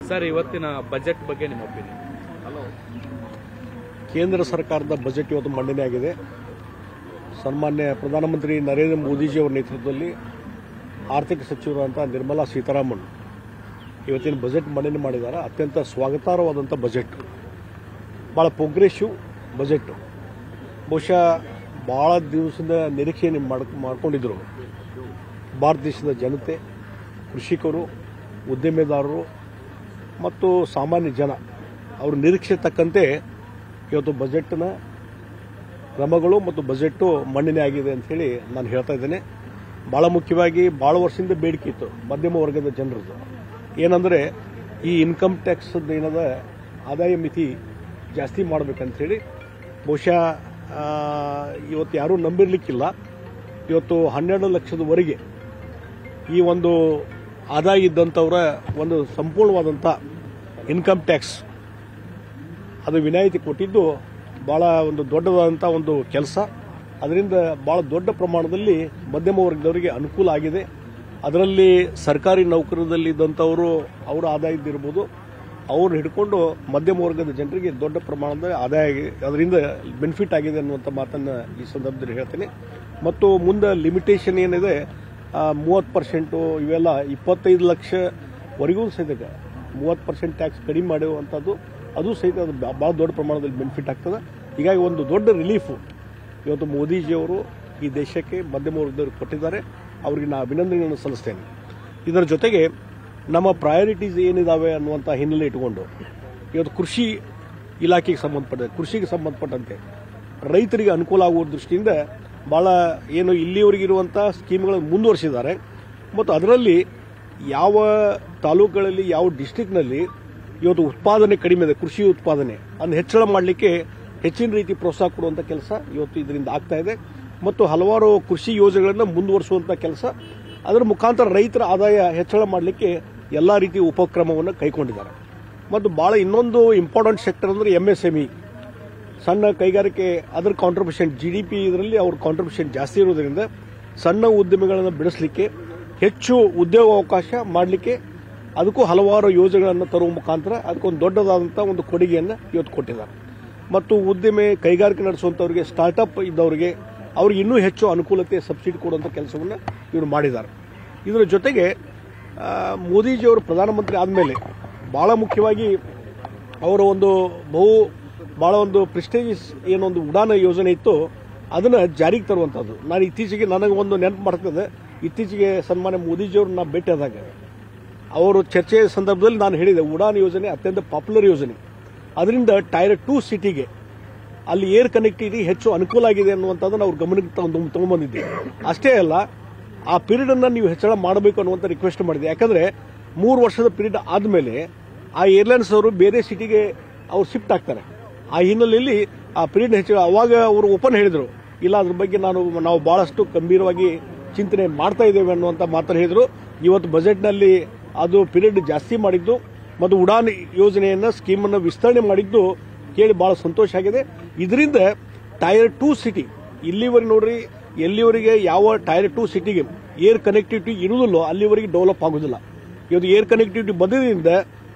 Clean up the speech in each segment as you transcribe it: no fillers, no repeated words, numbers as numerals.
Sir, ಇವತ್ತಿನ budget ಬಗ್ಗೆ ನಿಮ್ಮ ಒಪಿನಿಯನ್? ಕೇಂದ್ರ ಸರ್ಕಾರದ ಬಜೆಟ್ ಇವತ್ತು ಮಂಡನೆ ಆಗಿದೆ. ಸನ್ಮಾನ್ಯ ಪ್ರಧಾನಮಂತ್ರಿ ನರೇಂದ್ರ ಮೋದಿಜಿಯವರ ನೇತೃತ್ವದಲ್ಲಿ ಆರ್ಥಿಕ ಸಚಿವರಾದಂಥ ನಿರ್ಮಲಾ ಸೀತಾರಾಮನ್ ಇವತ್ತಿನ ಬಜೆಟ್ ಮಂಡನೆ ಮಾಡಿದ್ದಾರೆ. ಅತ್ಯಂತ ಸ್ವಾಗತಾರ್ಹವಾದಂಥ ಬಜೆಟ್, ಭಾಳ ಪ್ರೋಗ್ರೆಸಿವ್ ಬಜೆಟ್. ಬಹುಶಃ ಭಾಳ ದಿವಸದ ನಿರೀಕ್ಷೆ ಮಾಡ್ಕೊಂಡಿದ್ದರು ಭಾರತ ದೇಶದ ಜನತೆ, ಕೃಷಿಕರು, ಉದ್ಯಮೆದಾರರು ಮತ್ತು ಸಾಮಾನ್ಯ ಜನ. ಅವ್ರ ನಿರೀಕ್ಷೆ ತಕ್ಕಂತೆ ಇವತ್ತು ಬಜೆಟ್ನ ಕ್ರಮಗಳು ಮತ್ತು ಬಜೆಟ್ಟು ಮಂಡನೆ ಆಗಿದೆ ಅಂತ ಹೇಳಿ ನಾನು ಹೇಳ್ತಾ ಇದ್ದೇನೆ. ಭಾಳ ಮುಖ್ಯವಾಗಿ ಭಾಳ ವರ್ಷದಿಂದ ಬೇಡಿಕೆ ಇತ್ತು ಮಧ್ಯಮ ವರ್ಗದ ಜನರದ್ದು. ಏನಂದರೆ ಈ ಇನ್ಕಮ್ ಟ್ಯಾಕ್ಸ್ ಏನದ ಆದಾಯ ಮಿತಿ ಜಾಸ್ತಿ ಮಾಡಬೇಕಂತ ಹೇಳಿ. ಬಹುಶಃ ಇವತ್ತು ಯಾರೂ ನಂಬಿರಲಿಕ್ಕಿಲ್ಲ. ಇವತ್ತು 12 ಲಕ್ಷದವರೆಗೆ ಈ ಒಂದು ಆದಾಯ ಇದ್ದಂಥವರ ಒಂದು ಸಂಪೂರ್ಣವಾದಂಥ ಇನ್ಕಮ್ ಟ್ಯಾಕ್ಸ್ ಅದು ವಿನಾಯಿತಿ ಕೊಟ್ಟಿದ್ದು ಭಾಳ ಒಂದು ದೊಡ್ಡದಾದಂಥ ಒಂದು ಕೆಲಸ. ಅದರಿಂದ ಭಾಳ ದೊಡ್ಡ ಪ್ರಮಾಣದಲ್ಲಿ ಮಧ್ಯಮ ವರ್ಗದವರಿಗೆ ಅನುಕೂಲ ಆಗಿದೆ. ಅದರಲ್ಲಿ ಸರ್ಕಾರಿ ನೌಕರದಲ್ಲಿದ್ದಂಥವರು ಅವರ ಆದಾಯ ಇದ್ದಿರ್ಬೋದು, ಅವ್ರು ಹಿಡ್ಕೊಂಡು ಮಧ್ಯಮ ವರ್ಗದ ಜನರಿಗೆ ದೊಡ್ಡ ಪ್ರಮಾಣದ ಆದಾಯ ಅದರಿಂದ ಬೆನಿಫಿಟ್ ಆಗಿದೆ ಅನ್ನುವಂಥ ಮಾತನ್ನು ಈ ಸಂದರ್ಭದಲ್ಲಿ ಹೇಳ್ತೀನಿ. ಮತ್ತು ಮುಂದೆ ಲಿಮಿಟೇಷನ್ ಏನಿದೆ 30%, ಇವೆಲ್ಲ 25 ಲಕ್ಷವರೆಗೂ ಸಹಿತ 30% ಟ್ಯಾಕ್ಸ್ ಕಡಿಮೆ ಮಾಡುವಂಥದ್ದು, ಅದು ಸಹಿತ ಅದು ಭಾಳ ದೊಡ್ಡ ಪ್ರಮಾಣದಲ್ಲಿ ಬೆನಿಫಿಟ್ ಆಗ್ತದೆ. ಹೀಗಾಗಿ ಒಂದು ದೊಡ್ಡ ರಿಲೀಫು ಇವತ್ತು ಮೋದಿಜಿಯವರು ಈ ದೇಶಕ್ಕೆ ಮಧ್ಯಮ ವರ್ಗದವ್ರಿಗೆ ಕೊಟ್ಟಿದ್ದಾರೆ. ಅವರಿಗೆ ನಾನು ಅಭಿನಂದನೆಗಳನ್ನು ಸಲ್ಲಿಸ್ತೇನೆ. ಇದರ ಜೊತೆಗೆ ನಮ್ಮ ಪ್ರಯಾರಿಟೀಸ್ ಏನಿದಾವೆ ಅನ್ನುವಂಥ ಹಿನ್ನೆಲೆ ಇಟ್ಟುಕೊಂಡು ಇವತ್ತು ಕೃಷಿ ಇಲಾಖೆಗೆ ಕೃಷಿಗೆ ಸಂಬಂಧಪಟ್ಟಂತೆ ರೈತರಿಗೆ ಅನುಕೂಲ ಆಗುವ ದೃಷ್ಟಿಯಿಂದ ಭಾಳ ಏನು ಇಲ್ಲಿವರೆಗಿರುವಂಥ ಸ್ಕೀಮ್ಗಳನ್ನು ಮುಂದುವರಿಸಿದ್ದಾರೆ. ಮತ್ತು ಅದರಲ್ಲಿ ಯಾವ ತಾಲೂಕುಗಳಲ್ಲಿ ಯಾವ ಡಿಸ್ಟಿಕ್ನಲ್ಲಿ ಇವತ್ತು ಉತ್ಪಾದನೆ ಕಡಿಮೆ ಇದೆ, ಕೃಷಿ ಉತ್ಪಾದನೆ ಅದನ್ನು ಹೆಚ್ಚಳ ಮಾಡಲಿಕ್ಕೆ ಹೆಚ್ಚಿನ ರೀತಿ ಪ್ರೋತ್ಸಾಹ ಕೊಡುವಂಥ ಕೆಲಸ ಇವತ್ತು ಇದರಿಂದ ಆಗ್ತಾ ಇದೆ. ಮತ್ತು ಹಲವಾರು ಕೃಷಿ ಯೋಜನೆಗಳನ್ನು ಮುಂದುವರಿಸುವಂಥ ಕೆಲಸ, ಅದರ ಮುಖಾಂತರ ರೈತರ ಆದಾಯ ಹೆಚ್ಚಳ ಮಾಡಲಿಕ್ಕೆ ಎಲ್ಲ ರೀತಿಯ ಉಪಕ್ರಮವನ್ನು ಕೈಗೊಂಡಿದ್ದಾರೆ. ಮತ್ತು ಭಾಳ ಇನ್ನೊಂದು ಇಂಪಾರ್ಟೆಂಟ್ ಸೆಕ್ಟರ್ ಅಂದರೆ MSME, ಸಣ್ಣ ಕೈಗಾರಿಕೆ. ಅದರ ಕಾಂಟ್ರಿಬ್ಯೂಷನ್ GDP ಇದರಲ್ಲಿ ಅವ್ರ ಕಾಂಟ್ರಿಬ್ಯೂಷನ್ ಜಾಸ್ತಿ ಇರೋದ್ರಿಂದ ಸಣ್ಣ ಉದ್ಯಮಿಗಳನ್ನು ಬೆಳೆಸಲಿಕ್ಕೆ, ಹೆಚ್ಚು ಉದ್ಯೋಗ ಅವಕಾಶ ಮಾಡಲಿಕ್ಕೆ ಅದಕ್ಕೂ ಹಲವಾರು ಯೋಜನೆಗಳನ್ನು ತರುವ ಮುಖಾಂತರ ಅದಕ್ಕೊಂದು ದೊಡ್ಡದಾದಂಥ ಒಂದು ಕೊಡುಗೆಯನ್ನು ಇವತ್ತು ಕೊಟ್ಟಿದ್ದಾರೆ. ಮತ್ತು ಉದ್ಯಮೆ ಕೈಗಾರಿಕೆ ನಡೆಸುವಂಥವ್ರಿಗೆ, ಸ್ಟಾರ್ಟಪ್ ಇದ್ದವರಿಗೆ ಅವ್ರಿಗೆ ಇನ್ನೂ ಹೆಚ್ಚು ಅನುಕೂಲತೆ, ಸಬ್ಸಿಡಿ ಕೊಡುವಂಥ ಕೆಲಸವನ್ನು ಇವರು ಮಾಡಿದ್ದಾರೆ. ಇದರ ಜೊತೆಗೆ ಮೋದಿಜಿಯವರು ಪ್ರಧಾನಮಂತ್ರಿ ಆದಮೇಲೆ ಭಾಳ ಮುಖ್ಯವಾಗಿ ಅವರ ಒಂದು ಭಾಳ ಒಂದು ಪ್ರೆಸ್ಟೇಜಿಯಸ್ ಏನೊಂದು ಉಡಾನ್ ಯೋಜನೆ ಇತ್ತು ಅದನ್ನು ಜಾರಿಗೆ ತರುವಂಥದ್ದು. ನಾನು ಇತ್ತೀಚೆಗೆ ನನಗೆ ಒಂದು ನೆನಪು ಮಾಡ್ತದೆ. ಇತ್ತೀಚೆಗೆ ಸನ್ಮಾನ್ಯ ಮೋದಿಜಿಯವ್ರನ್ನ ಭೇಟಿಯಾದಾಗ ಅವರು ಚರ್ಚೆಯ ಸಂದರ್ಭದಲ್ಲಿ ನಾನು ಹೇಳಿದೆ, ಉಡಾನ್ ಯೋಜನೆ ಅತ್ಯಂತ ಪಾಪ್ಯುಲರ್ ಯೋಜನೆ. ಅದರಿಂದ ಟೈರ್ 2 ಸಿಟಿಗೆ ಅಲ್ಲಿ ಏರ್ ಕನೆಕ್ಟಿವಿಟಿ ಹೆಚ್ಚು ಅನುಕೂಲ ಆಗಿದೆ ಅನ್ನುವಂಥದ್ದನ್ನು ಅವ್ರ ಗಮನಕ್ಕೆ ತಗೊಂಡ್ಬಂದಿದ್ದೀವಿ. ಅಷ್ಟೇ ಅಲ್ಲ, ಆ ಪೀರಿಯಡ್ ಅನ್ನು ನೀವು ಹೆಚ್ಚಳ ಮಾಡಬೇಕು ಅನ್ನುವಂಥ ರಿಕ್ವೆಸ್ಟ್ ಮಾಡಿದೆ. ಯಾಕಂದ್ರೆ 3 ವರ್ಷದ ಪೀರಿಯಡ್ ಆದಮೇಲೆ ಆ ಏರ್ಲೈನ್ಸ್ ಅವರು ಬೇರೆ ಸಿಟಿಗೆ ಅವ್ರು ಶಿಫ್ಟ್ ಆಗ್ತಾರೆ. ಆ ಹಿನ್ನೆಲೆಯಲ್ಲಿ ಆ ಪೀರಿಯಡ್ ಹೆಚ್ಚಳ ಅವಾಗ ಅವರು ಓಪನ್ ಹೇಳಿದರು, ಇಲ್ಲ ಅದ್ರ ಬಗ್ಗೆ ನಾವು ಬಹಳಷ್ಟು ಗಂಭೀರವಾಗಿ ಚಿಂತನೆ ಮಾಡ್ತಾ ಇದ್ದೇವೆ ಅನ್ನುವಂಥ ಮಾತನ್ನು ಹೇಳಿದರು. ಇವತ್ತು ಬಜೆಟ್ನಲ್ಲಿ ಅದು ಪೀರಿಯಡ್ ಜಾಸ್ತಿ ಮಾಡಿದ್ದು ಮತ್ತು ಉಡಾನ್ ಯೋಜನೆಯನ್ನು ಸ್ಕೀಮನ್ನು ವಿಸ್ತರಣೆ ಮಾಡಿದ್ದು ಕೇಳಿ ಬಹಳ ಸಂತೋಷ ಆಗಿದೆ. ಇದರಿಂದ ಟೈರ್ 2 ಸಿಟಿ ಇಲ್ಲಿವರೆಗೆ ನೋಡ್ರಿ, ಎಲ್ಲಿವರೆಗೆ ಯಾವ ಟೈರ್ 2 ಸಿಟಿಗೆ ಏರ್ ಕನೆಕ್ಟಿವಿಟಿ ಇರುವುದಿಲ್ಲೋ ಅಲ್ಲಿವರೆಗೆ ಡೆವಲಪ್ ಆಗುವುದಿಲ್ಲ. ಇವತ್ತು ಏರ್ ಕನೆಕ್ಟಿವಿಟಿ ಬಂದಿದ್ದರಿಂದ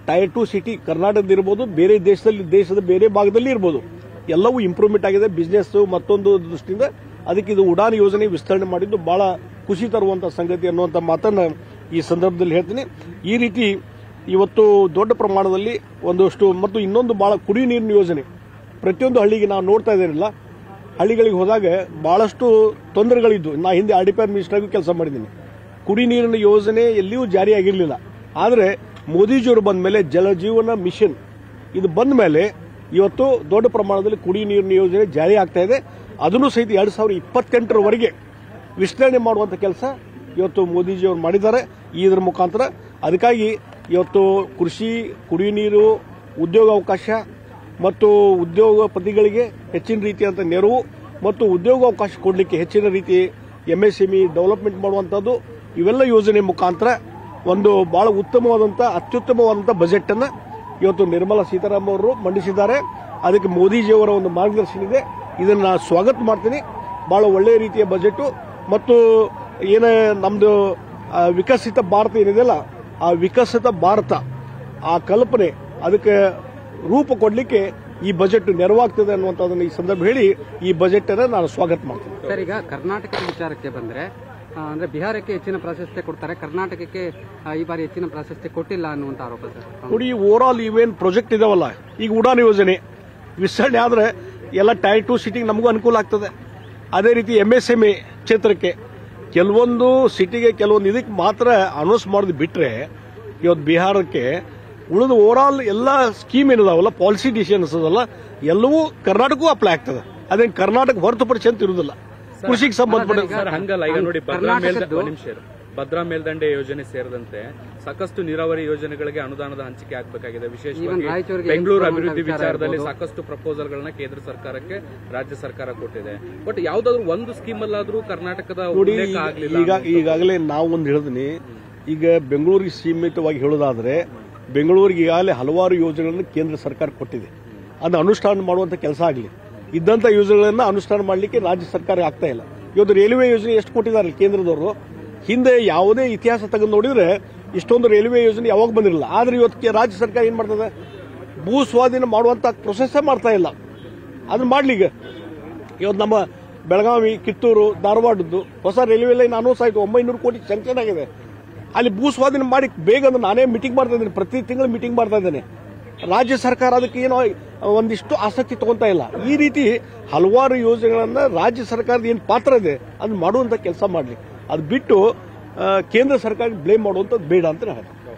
ಟೈರ್ 2 ಸಿಟಿ ಕರ್ನಾಟಕದ ಇರ್ಬೋದು, ಬೇರೆ ದೇಶದ ಬೇರೆ ಭಾಗದಲ್ಲಿ ಇರ್ಬೋದು, ಎಲ್ಲವೂ ಇಂಪ್ರೂವ್ಮೆಂಟ್ ಆಗಿದೆ. ಬಿಸ್ನೆಸ್ ಮತ್ತೊಂದು ದೃಷ್ಟಿಯಿಂದ ಅದಕ್ಕೆ ಇದು ಉಡಾನ್ ಯೋಜನೆ ವಿಸ್ತರಣೆ ಮಾಡಿದ್ದು ಬಹಳ ಖುಷಿ ತರುವಂತಹ ಸಂಗತಿ ಅನ್ನುವಂಥ ಮಾತನ್ನು ಈ ಸಂದರ್ಭದಲ್ಲಿ ಹೇಳ್ತೀನಿ. ಈ ರೀತಿ ಇವತ್ತು ದೊಡ್ಡ ಪ್ರಮಾಣದಲ್ಲಿ ಒಂದಷ್ಟು ಮತ್ತು ಇನ್ನೊಂದು ಬಹಳ ಕುಡಿಯುವ ನೀರಿನ ಯೋಜನೆ ಪ್ರತಿಯೊಂದು ಹಳ್ಳಿಗೆ ನಾವು ನೋಡ್ತಾ ಇದ್ದೀರಲ್ಲ, ಹಳ್ಳಿಗಳಿಗೆ ಹೋದಾಗ ಬಹಳಷ್ಟು ತೊಂದರೆಗಳಿದ್ದು. ನಾ ಹಿಂದೆ RDPR ಮಿನಿಸ್ಟರ್ ಆಗಿ ಕೆಲಸ ಮಾಡಿದ್ದೀನಿ. ಕುಡಿ ನೀರಿನ ಯೋಜನೆ ಎಲ್ಲಿಯೂ ಜಾರಿಯಾಗಿರಲಿಲ್ಲ. ಆದರೆ ಮೋದಿಜಿಯವರು ಬಂದ ಮೇಲೆ ಜಲಜೀವನ ಮಿಷನ್ ಇದು ಬಂದ ಮೇಲೆ ಇವತ್ತು ದೊಡ್ಡ ಪ್ರಮಾಣದಲ್ಲಿ ಕುಡಿ ನೀರಿನ ಯೋಜನೆ ಜಾರಿ ಆಗ್ತಾ ಇದೆ. ಅದನ್ನು ಸಹಿತ 2028ರವರೆಗೆ ವಿಸ್ತರಣೆ ಮಾಡುವಂಥ ಕೆಲಸ ಇವತ್ತು ಮೋದಿಜಿಯವರು ಮಾಡಿದ್ದಾರೆ ಇದರ ಮುಖಾಂತರ. ಅದಕ್ಕಾಗಿ ಇವತ್ತು ಕೃಷಿ, ಕುಡಿಯುವ ನೀರು, ಉದ್ಯೋಗ ಅವಕಾಶ ಮತ್ತು ಉದ್ಯೋಗಪತಿಗಳಿಗೆ ಹೆಚ್ಚಿನ ರೀತಿಯಂಥ ನೆರವು ಮತ್ತು ಉದ್ಯೋಗ ಅವಕಾಶ ಕೊಡಲಿಕ್ಕೆ ಹೆಚ್ಚಿನ ರೀತಿ MSME ಡೆವಲಪ್ಮೆಂಟ್ ಮಾಡುವಂಥದ್ದು, ಇವೆಲ್ಲ ಯೋಜನೆ ಮುಖಾಂತರ ಒಂದು ಬಹಳ ಉತ್ತಮವಾದಂಥ ಅತ್ಯುತ್ತಮವಾದಂಥ ಬಜೆಟ್ ಅನ್ನು ಇವತ್ತು ನಿರ್ಮಲಾ ಸೀತಾರಾಮನ್ ಅವರು ಮಂಡಿಸಿದ್ದಾರೆ. ಅದಕ್ಕೆ ಮೋದಿಜಿಯವರ ಒಂದು ಮಾರ್ಗದರ್ಶನ ಇದೆ. ಇದನ್ನು ನಾನು ಸ್ವಾಗತ ಮಾಡ್ತೀನಿ. ಬಹಳ ಒಳ್ಳೆಯ ರೀತಿಯ ಬಜೆಟ್ ಮತ್ತು ಏನು ನಮ್ಮದು ವಿಕಸಿತ ಭಾರತ ಏನಿದೆಯಲ್ಲ, ಆ ವಿಕಸಿತ ಭಾರತ ಆ ಕಲ್ಪನೆ ಅದಕ್ಕೆ ರೂಪ ಕೊಡಲಿಕ್ಕೆ ಈ ಬಜೆಟ್ ನೆರವಾಗ್ತದೆ ಅನ್ನುವಂಥದ್ದನ್ನು ಈ ಸಂದರ್ಭ ಹೇಳಿ ಈ ಬಜೆಟ್ ಅನ್ನು ನಾನು ಸ್ವಾಗತ ಮಾಡ್ತೀನಿ. ಸರ್, ಈಗ ಕರ್ನಾಟಕದ ವಿಚಾರಕ್ಕೆ ಬಂದ್ರೆ ಅಂದ್ರೆ ಬಿಹಾರಕ್ಕೆ ಹೆಚ್ಚಿನ ಪ್ರಾಶಸ್ತ್ಯ ಕೊಡ್ತಾರೆ, ಕರ್ನಾಟಕಕ್ಕೆ ಈ ಬಾರಿ ಹೆಚ್ಚಿನ ಪ್ರಾಶಸ್ತ್ಯ ಕೊಟ್ಟಿಲ್ಲ ಅನ್ನುವಂತ ಆರೋಪ ಸರ್. ನೋಡಿ, ಓವರ್ ಆಲ್ ಇವೇನ್ ಪ್ರಾಜೆಕ್ಟ್ ಇದಾವಲ್ಲ, ಈಗ ಉಡಾನ್ ಯೋಜನೆ ವಿಸ್ತರಣೆ ಆದ್ರೆ ಎಲ್ಲ ಟೈರ್ 2 ಸಿಟಿಗೆ ನಮಗೂ ಅನುಕೂಲ ಆಗ್ತದೆ. ಅದೇ ರೀತಿ MSME ಕ್ಷೇತ್ರಕ್ಕೆ ಕೆಲವೊಂದು ಸಿಟಿಗೆ ಕೆಲವೊಂದು ಇದಕ್ಕೆ ಮಾತ್ರ ಅನೌನ್ಸ್ ಮಾಡೋದು ಬಿಟ್ರೆ ಇವತ್ತು ಬಿಹಾರಕ್ಕೆ ಉಳಿದ ಓವರ್ ಆಲ್ ಎಲ್ಲ ಸ್ಕೀಮ್ ಏನಿದಾವಲ್ಲ, ಪಾಲಿಸಿ ಡಿಸಿಷನ್ಸ್ ಅದಲ್ಲ, ಎಲ್ಲವೂ ಕರ್ನಾಟಕಕ್ಕೂ ಅಪ್ಲೈ ಆಗ್ತದೆ. ಅದೇನು ಕರ್ನಾಟಕ ಹೊರತುಪಡಿಸಿ ಅಂತ ಇರುವುದಿಲ್ಲ. ಕೃಷಿಗೆ ಸಂಬಂಧಪಟ್ಟ ಸರ್ ಹಂಗಲ್ಲ. ಈಗ ನೋಡಿ, ಭದ್ರಾ ಮೇಲ್ದಂಡೆ ಯೋಜನೆ ಸೇರಿದಂತೆ ಸಾಕಷ್ಟು ನೀರಾವರಿ ಯೋಜನೆಗಳಿಗೆ ಅನುದಾನದ ಹಂಚಿಕೆ ಆಗಬೇಕಾಗಿದೆ. ವಿಶೇಷವಾಗಿ ಬೆಂಗಳೂರು ಅಭಿವೃದ್ಧಿ ವಿಚಾರದಲ್ಲಿ ಸಾಕಷ್ಟು ಪ್ರಪೋಸಲ್ಗಳನ್ನ ಕೇಂದ್ರ ಸರ್ಕಾರಕ್ಕೆ ರಾಜ್ಯ ಸರ್ಕಾರ ಕೊಟ್ಟಿದೆ. ಬಟ್ ಯಾವ್ದಾದ್ರು ಒಂದು ಸ್ಕೀಮ್ ಅಲ್ಲಾದ್ರೂ ಕರ್ನಾಟಕದ ಉಲ್ಲೇಖ ಆಗಲಿಲ್ಲ. ಈಗಾಗಲೇ ನಾವು ಒಂದು ಹೇಳಿದ್ನಿ. ಈಗ ಬೆಂಗಳೂರಿಗೆ ಸೀಮಿತವಾಗಿ ಹೇಳೋದಾದ್ರೆ ಬೆಂಗಳೂರಿಗೆ ಈಗಾಗಲೇ ಹಲವಾರು ಯೋಜನೆಗಳನ್ನು ಕೇಂದ್ರ ಸರ್ಕಾರ ಕೊಟ್ಟಿದೆ. ಅದನ್ನು ಅನುಷ್ಠಾನ ಮಾಡುವಂತ ಕೆಲಸ ಆಗಲಿ, ಇದ್ದಂತ ಯೋಜನೆಗಳನ್ನ ಅನುಷ್ಠಾನ ಮಾಡಲಿಕ್ಕೆ ರಾಜ್ಯ ಸರ್ಕಾರ ಆಗ್ತಾ ಇಲ್ಲ. ಇವತ್ತು ರೈಲ್ವೆ ಯೋಜನೆ ಎಷ್ಟು ಕೊಟ್ಟಿದ್ದಾರೆ ಕೇಂದ್ರದವರು, ಹಿಂದೆ ಯಾವುದೇ ಇತಿಹಾಸ ತೆಗೆದು ನೋಡಿದ್ರೆ ಇಷ್ಟೊಂದು ರೈಲ್ವೆ ಯೋಜನೆ ಯಾವಾಗ ಬಂದಿರಲಿಲ್ಲ. ಆದ್ರೆ ಇವತ್ತು ರಾಜ್ಯ ಸರ್ಕಾರ ಏನ್ ಮಾಡ್ತದೆ, ಭೂ ಸ್ವಾಧೀನ ಮಾಡುವಂತ ಪ್ರೊಸೆಸ್ ಮಾಡ್ತಾ ಇಲ್ಲ. ಅದನ್ನ ಮಾಡ್ಲಿ. ಈಗ ಇವತ್ತು ನಮ್ಮ ಬೆಳಗಾವಿ, ಕಿತ್ತೂರು, ಧಾರವಾಡದ್ದು ಹೊಸ ರೈಲ್ವೆ ಲೈನ್ ಅನೌನ್ಸ್ ಆಯಿತು, 900 ಕೋಟಿ ಸ್ಯಾಂಕ್ಷನ್ ಆಗಿದೆ. ಅಲ್ಲಿ ಭೂ ಸ್ವಾಧೀನ ಮಾಡಿ ಬೇಗ ಅಂದ್ರೆ ನಾನೇ ಮೀಟಿಂಗ್ ಮಾಡ್ತಾ ಇದ್ದೇನೆ, ಪ್ರತಿ ತಿಂಗಳು ಮೀಟಿಂಗ್ ಮಾಡ್ತಾ ಇದ್ದೇನೆ. ರಾಜ್ಯ ಸರ್ಕಾರ ಅದಕ್ಕೆ ಏನೋ ಒಂದಿಷ್ಟು ಆಸಕ್ತಿ ತಗೊಂತಾ ಇಲ್ಲ. ಈ ರೀತಿ ಹಲವಾರು ಯೋಜನೆಗಳನ್ನ ರಾಜ್ಯ ಸರ್ಕಾರದ ಏನು ಪಾತ್ರ ಇದೆ ಅದನ್ನ ಮಾಡುವಂತ ಕೆಲಸ ಮಾಡಲಿ. ಅದು ಬಿಟ್ಟು ಕೇಂದ್ರ ಸರ್ಕಾರ ಬ್ಲೇಮ್ ಮಾಡುವಂಥದ್ದು ಬೇಡ ಅಂತ ನಾನು ಹೇಳ್ತೀನಿ.